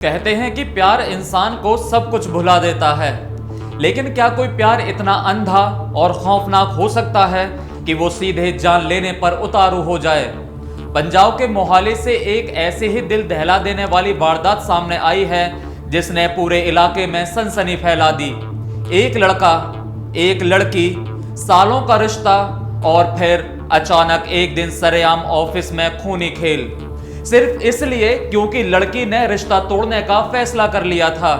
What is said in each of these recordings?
कहते हैं कि प्यार इंसान को सब कुछ भुला देता है, लेकिन क्या कोई प्यार इतना अंधा और खौफनाक हो सकता है कि वो सीधे जान लेने पर उतारू हो जाए। पंजाब के मोहाली से एक ऐसी ही दिल दहला देने वाली वारदात सामने आई है जिसने पूरे इलाके में सनसनी फैला दी। एक लड़का, एक लड़की, सालों का रिश्ता और फिर अचानक एक दिन सरेआम ऑफिस में खूनी खेल, सिर्फ इसलिए क्योंकि लड़की ने रिश्ता तोड़ने का फैसला कर लिया था।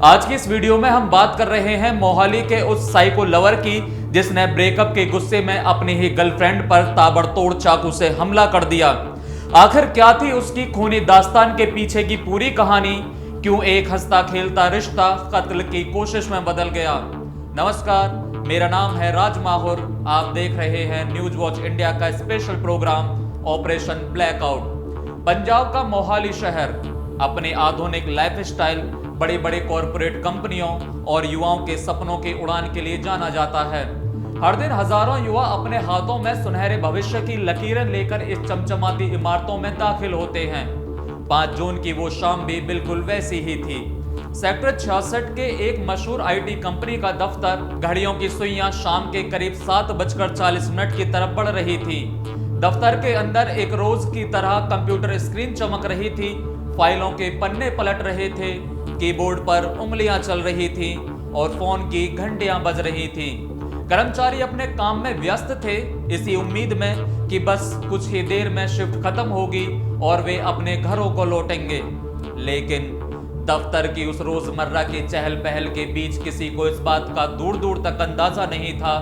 आज की इस वीडियो में हम बात कर रहे हैं मोहाली के उस साइको लवर की जिसने ब्रेकअप के गुस्से में अपनी ही गर्लफ्रेंड पर ताबड़तोड़ चाकू से हमला कर दिया। आखिर क्या थी उसकी खूनी दास्तान के पीछे की पूरी कहानी? क्यों एक हंसता खेलता रिश्ता कत्ल की कोशिश में बदल गया? नमस्कार, मेरा नाम है राज माहुर। आप देख रहे हैं न्यूज वॉच इंडिया का special programme operation blackout. Punjab का मोहाली शहर अपने आधुनिक लाइफस्टाइल, बड़ी बड़ी कॉरपोरेट कंपनियों और युवाओं के सपनों की उड़ान के लिए जाना जाता है। हर दिन हजारों युवा अपने हाथों में सुनहरे भविष्य की लकीरें लेकर इस चमचमाती इमारतों में दाखिल होते हैं। 5 जून की वो शाम भी बिल्कुल वैसी ही थी। सेक्टर 66 के एक मशहूर आईटी कंपनी का दफ्तर, घड़ियों की सुइयां शाम के करीब 7:40 की तरफ बढ़ रही थी। दफ्तर के अंदर एक रोज की तरह कंप्यूटर स्क्रीन चमक रही थी, फाइलों के पन्ने पलट रहे थे, कीबोर्ड पर उंगलियां चल रही थी और फोन की घंटियां बज रही थी। कर्मचारी अपने काम में व्यस्त थे, इसी उम्मीद में कि बस कुछ ही देर में शिफ्ट खत्म होगी और वे अपने घरों को लौटेंगे। लेकिन दफ्तर की उस रोजमर्रा की चहल पहल के बीच किसी को इस बात का दूर दूर तक अंदाजा नहीं था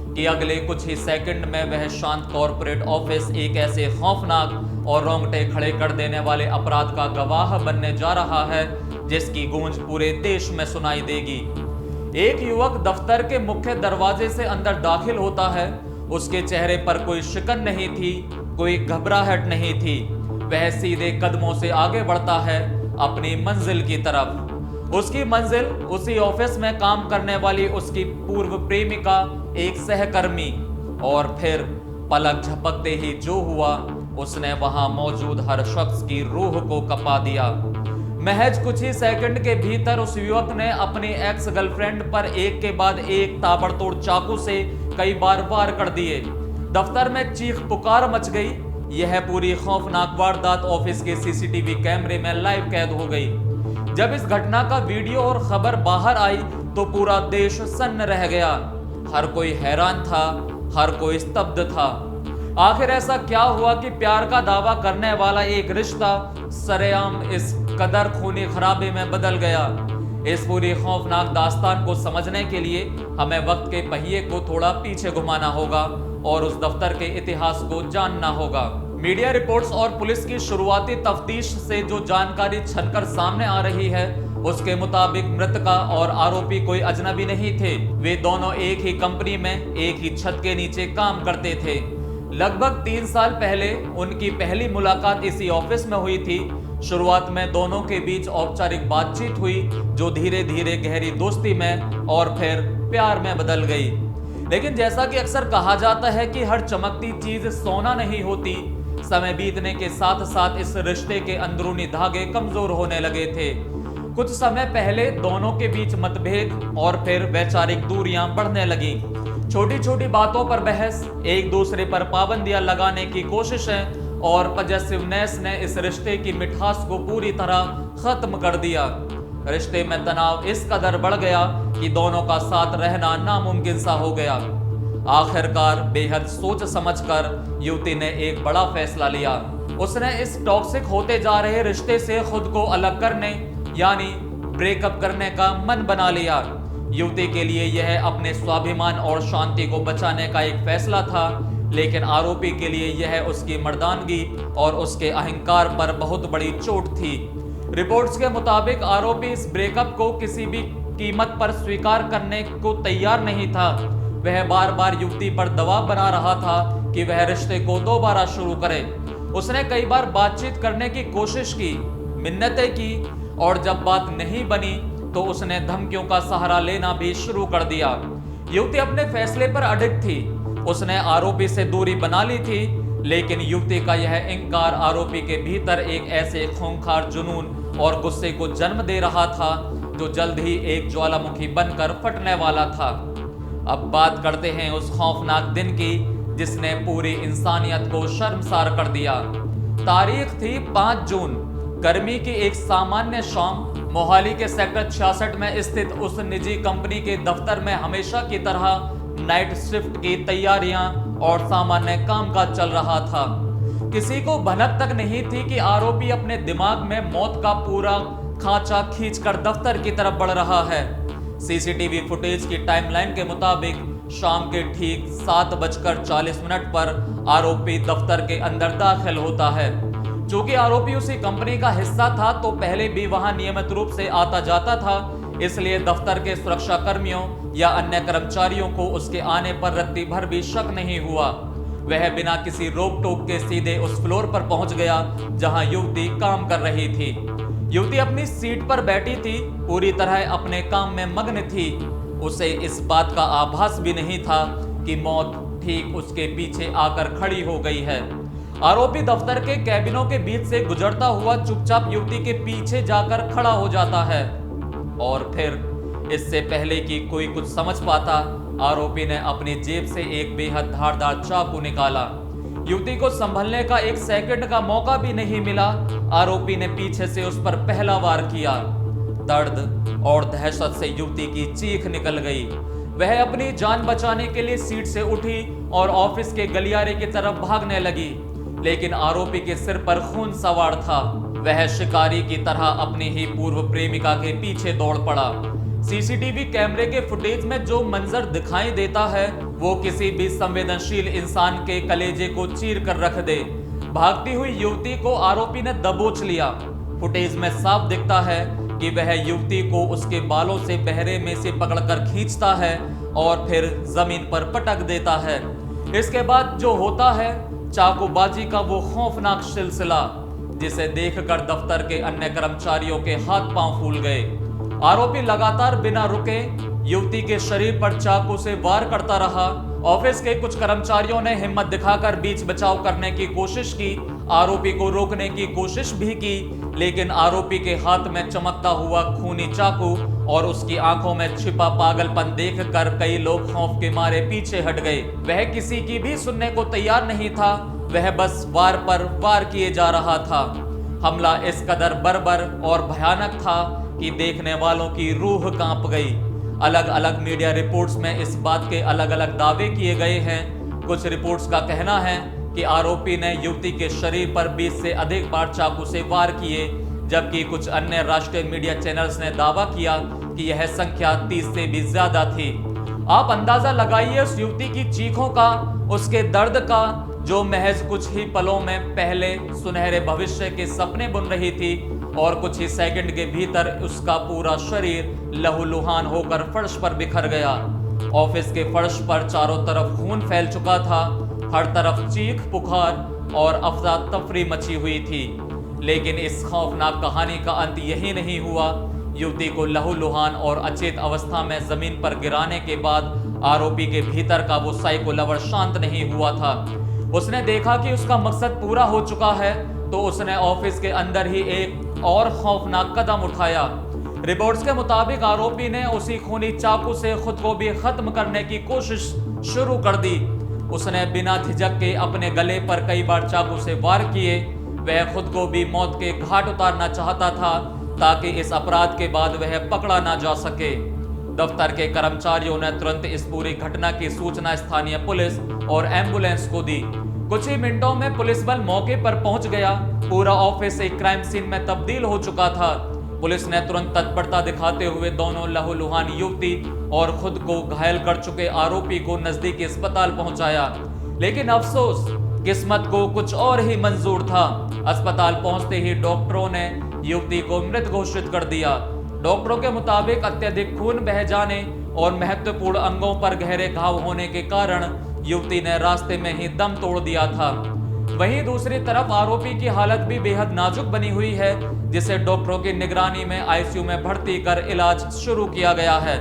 कि अगले कुछ ही सेकंड में वह शांत कॉर्पोरेट ऑफिस एक ऐसे खौफनाक और रोंगटे खड़े कर देने वाले अपराध का गवाह बनने जा रहा है जिसकी गूंज पूरे देश में सुनाई देगी। एक युवक दफ्तर के मुख्य दरवाजे से अंदर दाखिल होता है। उसके चेहरे पर कोई शिकन नहीं थी, कोई घबराहट नहीं थी। वह सीधे कदमों से आगे बढ़ता है अपनी मंजिल की तरफ। उसकी मंजिल उसी ऑफिस में काम करने वाली उसकी पूर्व प्रेमिका, एक सहकर्मी, और फिर पलक झपकते ही जो हुआ उसने वहां मौजूद हर शख्स की रूह को कपा दिया। महज कुछ ही सेकंड के भीतर उस युवक ने अपनी एक्स गर्लफ्रेंड पर एक के बाद एक ताबड़तोड़ चाकू से कई बार वार कर दिए। दफ्तर में चीख पुकार मच गई। यह पूरी खौफनाक वारदात ऑफिस के सीसीटीवी कैमरे में लाइव कैद हो गई। जब इस घटना का वीडियो और खबर बाहर आई तो पूरा देश सन्न रह गया। हर कोई हैरान था, हर कोई स्तब्ध था। आखिर ऐसा क्या हुआ कि प्यार का दावा करने वाला एक रिश्ता सरेआम इस कदर खूनी खराबे में बदल गया? इस पूरी खौफनाक दास्तान को समझने के लिए हमें वक्त के पहिए को थोड़ा पीछे घुमाना होगा और उस दफ्तर के इतिहास को जानना होगा। मीडिया रिपोर्ट्स और पुलिस की शुरुआती तफ्तीश से जो जानकारी छनकर सामने आ रही है उसके मुताबिक मृतका और आरोपी कोई अजनबी नहीं थे। वे दोनों एक ही कंपनी में एक ही छत के नीचे काम करते थे। लगभग 3 साल पहले उनकी पहली मुलाकात इसी ऑफिस में हुई थी। शुरुआत में दोनों के बीच औपचारिक बातचीत हुई जो धीरे धीरे गहरी दोस्ती में और फिर प्यार में बदल गई। लेकिन जैसा कि अक्सर कहा जाता है कि हर चमकती चीज सोना नहीं होती, समय बीतने के साथ साथ इस रिश्ते के अंदरूनी धागे कमजोर होने लगे थे। कुछ समय पहले दोनों के बीच मतभेद और फिर वैचारिक दूरियां बढ़ने लगी। छोटी छोटी बातों पर बहस, एक दूसरे पर पाबंदियां लगाने की कोशिशें और पजेसिवनेस ने इस रिश्ते की मिठास को पूरी तरह खत्म कर दिया। रिश्ते में तनाव इस कदर बढ़ गया कि दोनों का साथ रहना नामुमकिन सा हो गया। आखिरकार बेहद सोच समझकर युवती ने एक बड़ा फैसला लिया। उसने इस टॉक्सिक होते जा रहे रिश्ते से खुद को अलग करने यानी ब्रेकअप करने का मन बना लिया। युवती के लिए यह अपने स्वाभिमान और शांति को बचाने का एक फैसला था, लेकिन आरोपी के लिए यह उसकी मर्दानगी और उसके अहंकार पर बहुत बड़ी चोट थी। रिपोर्ट्स के मुताबिक आरोपी इस ब्रेकअप को किसी भी कीमत पर स्वीकार करने को तैयार नहीं था। वह बार बार युवती पर दबाव बना रहा था कि वह रिश्ते को दोबारा शुरू करे। उसने कई बार बातचीत करने की कोशिश की, मिन्नतें की, और जब बात नहीं बनी तो उसने धमकियों का सहारा लेना भी शुरू कर दिया। युवती अपने फैसले पर अडिग थी। उसने आरोपी से दूरी बना ली थी, लेकिन युवती का यह इंकार आरोपी के भीतर एक ऐसे खूंखार जुनून और गुस्से को जन्म दे रहा था, जो जल्द ही एक ज्वालामुखी बनकर फटने वाला था। अब बात करते हैं उस खौफनाक दिन की जिसने पूरी इंसानियत को शर्मसार कर दिया। तारीख थी 5 जून। गर्मी की एक सामान्य शाम। मोहाली के सेक्टर 66 में स्थित उस निजी कंपनी के दफ्तर में हमेशा की तरह नाइट शिफ्ट की तैयारियां और सामान्य कामकाज चल रहा था। किसी को भनक तक नहीं थी कि आरोपी अपने दिमाग में मौत का पूरा खांचा खींचकर दफ्तर की तरफ बढ़ रहा है। सीसीटीवी फुटेज की टाइमलाइन के मुताबिक शाम के ठीक 7:40 पर आरोपी दफ्तर के अंदर दाखिल होता है। चूंकि आरोपी उसी कंपनी का हिस्सा था तो पहले भी वहां नियमित रूप से आता जाता था, इसलिए दफ्तर के सुरक्षा कर्मियों या अन्य कर्मचारियों को उसके आने पर रत्ती भर भी शक नहीं हुआ। वह बिना किसी रोक टोक के सीधे उस फ्लोर पर पहुंच गया जहां युवती काम कर रही थी। युवती अपनी सीट पर बैठी थी, पूरी तरह अपने काम में मग्न थी। उसे इस बात का आभास भी नहीं था कि मौत ठीक उसके पीछे आकर खड़ी हो गई है। आरोपी दफ्तर के कैबिनों के बीच से गुजरता हुआ चुपचाप युवती के पीछे जाकर खड़ा हो जाता है और फिर इससे पहले कि कोई कुछ समझ पाता, आरोपी ने अपनी जेब से एक बेहद धारदार चाकू निकाला। युवती को संभलने का एक सेकंड का मौका भी नहीं मिला। आरोपी ने पीछे से उस पर पहला वार किया। दर्द और दहशत से युवती की चीख निकल गई। वह अपनी जान बचाने के लिए सीट से उठी और ऑफिस के गलियारे की तरफ भागने लगी, लेकिन आरोपी के सिर पर खून सवार था। वह शिकारी की तरह अपनी ही पूर्व प्रेमिका के पीछे दौड़ पड़ा। सीसीटीवी कैमरे के फुटेज में जो मंजर दिखाई देता है वो किसी भी संवेदनशील इंसान के कलेजे को चीर कर रख दे। भागती हुई युवती को आरोपी ने दबोच लिया। फुटेज में साफ दिखता है कि वह युवती को उसके बालों से बहरे में से पकड़कर खींचता है और फिर जमीन पर पटक देता है। इसके बाद जो होता है, चाकूबाजी का वो खौफनाक सिलसिला जिसे देखकर दफ्तर के अन्य कर्मचारियों के हाथ पांव फूल गए। आरोपी लगातार बिना रुके युवती के शरीर पर चाकू से वार करता रहा। ऑफिस के कुछ कर्मचारियों ने हिम्मत दिखाकर बीच बचाव करने की कोशिश की, आरोपी को रोकने की कोशिश भी की, लेकिन आरोपी के हाथ में चमकता हुआ खूनी चाकू और उसकी आंखों में छिपा पागलपन देखकर कई लोग खौफ के मारे पीछे हट गए। वह किसी की भी सुनने को तैयार नहीं था। वह बस वार पर वार किए जा रहा था। हमला इस कदर बर्बर और भयानक था कि देखने वालों की रूह कांप गई। अलग अलग मीडिया रिपोर्ट्स में इस बात के अलग अलग दावे किए गए हैं। कुछ रिपोर्ट्स का कहना है कि आरोपी ने युवती के शरीर पर 20 से अधिक बार चाकू से वार किए, जबकि कुछ अन्य राष्ट्रीय मीडिया चैनल्स ने दावा किया कि यह संख्या 30 से भी ज्यादा थी। आप अंदाजा लगाइए उस युवती की चीखों का, उसके दर्द का, जो महज कुछ ही पलों में पहले सुनहरे भविष्य के सपने बुन रही थी और कुछ ही सेकंड के भीतर उसका पूरा शरीर लहूलुहान होकर फर्श पर बिखर गया। ऑफिस के फर्श पर चारों तरफ खून फैल चुका था। हर तरफ चीख पुकार और अफरा तफरी मची हुई थी। लेकिन इस खौफनाक कहानी का अंत यही नहीं हुआ। युवती को लहूलुहान और अचेत अवस्था में जमीन पर गिराने के बाद आरोपी के भीतर का वो साइको लवर शांत नहीं हुआ था। उसने देखा कि उसका मकसद पूरा हो चुका है, तो उसने ऑफिस के अंदर ही एक और खौफनाक कदम उठाया। रिपोर्ट्स के मुताबिक आरोपी ने उसी खूनी चाकू से खुद को भी खत्म करने की कोशिश शुरू कर दी। उसने बिना झिझक के अपने गले पर कई बार चाकू से वार किए। वह खुद को भी मौत के घाट उतारना चाहता था ताकि इस अपराध के बाद वह पकड़ा ना जा सके। दफ्तर के कर्मचारियों ने तुरंत इस पूरी घटना की सूचना स्थानीय पुलिस और एम्बुलेंस को दी। कुछ ही मिनटों में पुलिस बल मौके पर पहुंच गया। पूरा ऑफिस एक क्राइम सीन में तब्दील हो चुका था। पुलिस ने तुरंत तत्परता दिखाते हुए दोनों लहूलुहान युवती और खुद को घायल कर चुके आरोपी को नजदीकी अस्पताल पहुंचाया। लेकिन अफसोस, किस्मत को कुछ और ही मंजूर था। अस्पताल पहुंचते ही डॉक्टरों ने युवती को मृत घोषित कर दिया। डॉक्टरों के मुताबिक अत्यधिक खून बह जाने और महत्वपूर्ण अंगों पर गहरे घाव होने के कारण युवती ने रास्ते में ही दम तोड़ दिया था। वहीं दूसरी तरफ आरोपी की हालत भी बेहद नाजुक बनी हुई है, जिसे डॉक्टरों की निगरानी में आईसीयू में भर्ती कर इलाज शुरू किया गया है।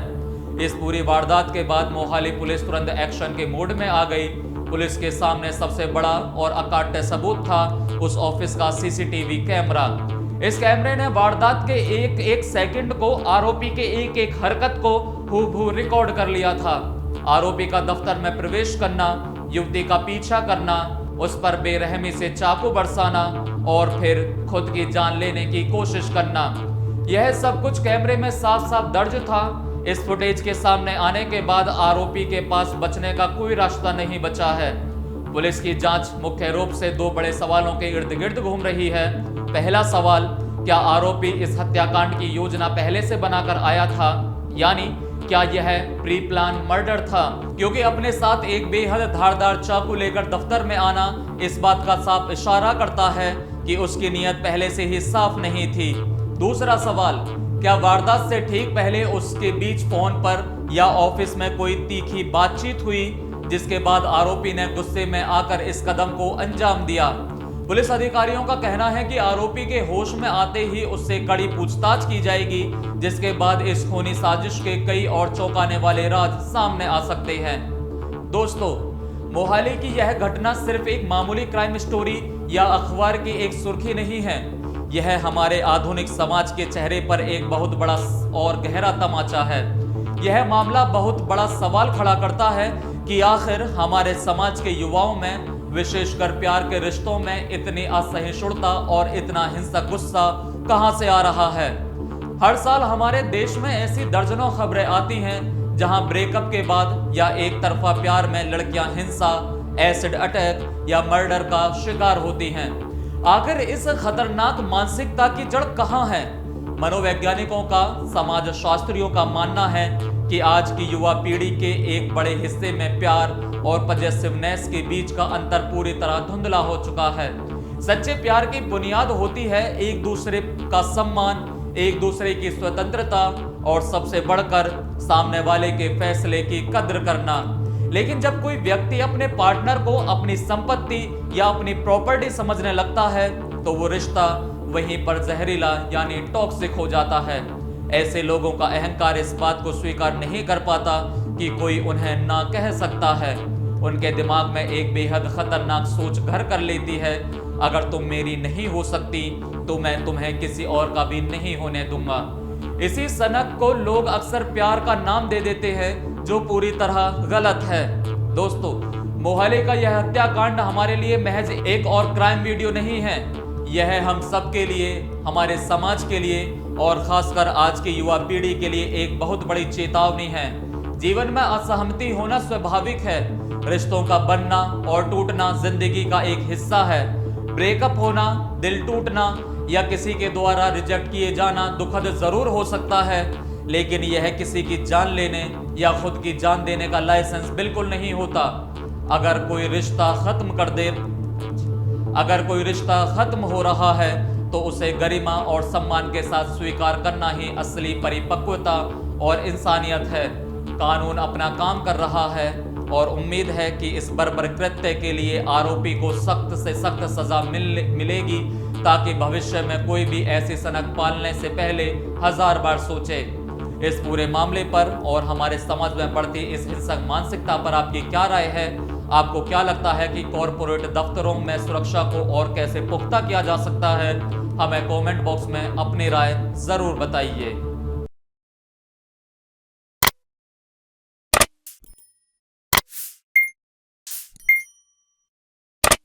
इस पूरी वारदात के बाद मोहाली पुलिस तुरंत एक्शन के मोड में आ गई। पुलिस के सामने सबसे बड़ा और अकाट्य सबूत था उस ऑफिस का सीसीटीवी कैमरा। इस कैमरे ने वारदात के एक एक सेकंड को, आरोपी के एक एक हरकत को हूबहू रिकॉर्ड कर लिया था। आरोपी का दफ्तर में प्रवेश करना, युवती का पीछा करना, उस पर बेरहमी से चाकू बरसाना और फिर खुद की जान लेने की कोशिश करना, यह सब कुछ कैमरे में साफ साफ दर्ज था। इस फुटेज के सामने आने के बाद आरोपी के पास बचने का कोई रास्ता नहीं बचा है। पुलिस की जांच मुख्य रूप से दो बड़े सवालों के इर्द गिर्द घूम रही है। पहला सवाल, क्या आरोपी इस हत्याकांड की योजना पहले से बनाकर आया था, यानी क्या यह प्री प्लान मर्डर था? क्योंकि अपने साथ एक बेहद धारदार चाकू लेकर दफ्तर में आना इस बात का साफ इशारा करता है कि उसकी नीयत पहले से ही साफ नहीं थी। दूसरा सवाल, क्या वारदात से ठीक पहले उसके बीच फोन पर या ऑफिस में कोई तीखी बातचीत हुई, जिसके बाद आरोपी ने गुस्से में आकर इस कदम को अंजाम दिया? पुलिस अधिकारियों का कहना है कि आरोपी के होश में आते ही उससे कड़ी पूछताछ की जाएगी, जिसके बाद इस खूनी साजिश के कई और चौंकाने वाले राज सामने आ सकते हैं। दोस्तों, मोहाली की यह घटना सिर्फ एक मामूली क्राइम स्टोरी या अखबार की एक सुर्खी नहीं है। यह हमारे आधुनिक समाज के चेहरे पर एक बहुत बड़ा और गहरा तमाचा है। यह मामला बहुत बड़ा सवाल खड़ा करता है कि आखिर हमारे समाज के युवाओं में, विशेषकर प्यार के रिश्तों में, इतनी असहिष्णुता और इतना हिंसक गुस्सा कहां से आ रहा है। हर साल हमारे देश में ऐसी दर्जनों खबरें आती हैं जहां ब्रेकअप के बाद या एक तरफा प्यार में लड़कियां हिंसा, एसिड अटैक या मर्डर का शिकार होती हैं। आखिर इस खतरनाक मानसिकता की जड़ कहां है? मनोवैज्ञानिकों का, समाज शास्त्रियों का मानना है कि आज की युवा पीढ़ी के एक बड़े हिस्से में प्यार और पजेसिवनेस के बीच का अंतर पूरी तरह धुंधला हो चुका है। सच्चे प्यार की बुनियाद होती है एक दूसरे का सम्मान, एक दूसरे की स्वतंत्रता और सबसे बढ़कर सामने वाले के फैसले की कद्र करना। लेकिन जब कोई व्यक्ति अपने पार्टनर को अपनी संपत्ति या अपनी प्रॉपर्टी समझने लगता है तो वो रिश्ता वहीं पर जहरीला यानी टॉक्सिक हो जाता है। ऐसे लोगों का अहंकार इस बात को स्वीकार नहीं कर पाता कि कोई उन्हें ना कह सकता है। उनके दिमाग में एक बेहद खतरनाक सोच घर कर लेती है, अगर तुम मेरी नहीं हो सकती तो मैं तुम्हें किसी और का भी नहीं होने दूंगा। इसी सनक को लोग अक्सर प्यार का नाम दे देते हैं, जो पूरी तरह गलत है। दोस्तों, मोहाली का यह हत्याकांड हमारे लिए महज एक और क्राइम वीडियो नहीं है। यह हम सब के लिए, हमारे समाज के लिए और खासकर आज की युवा पीढ़ी के लिए एक बहुत बड़ी चेतावनी है। जीवन में असहमति होना स्वाभाविक है। रिश्तों का बनना और टूटना जिंदगी का एक हिस्सा है। ब्रेकअप होना, दिल टूटना या किसी के द्वारा रिजेक्ट किए जाना दुखद जरूर हो सकता है, लेकिन यह किसी की जान लेने या खुद की जान देने का लाइसेंस बिल्कुल नहीं होता। अगर कोई रिश्ता खत्म हो रहा है तो उसे गरिमा और सम्मान के साथ स्वीकार करना ही असली परिपक्वता और इंसानियत है। कानून अपना काम कर रहा है और उम्मीद है कि इस बर्बर कृत्य के लिए आरोपी को सख्त से सख्त सजा मिलेगी, ताकि भविष्य में कोई भी ऐसी सनक पालने से पहले 1000 बार सोचे। इस पूरे मामले पर और हमारे समाज में बढ़ती इस हिंसक मानसिकता पर आपकी क्या राय है? आपको क्या लगता है कि कॉरपोरेट दफ्तरों में सुरक्षा को और कैसे पुख्ता किया जा सकता है? हमें कमेंट बॉक्स में अपनी राय जरूर बताइए।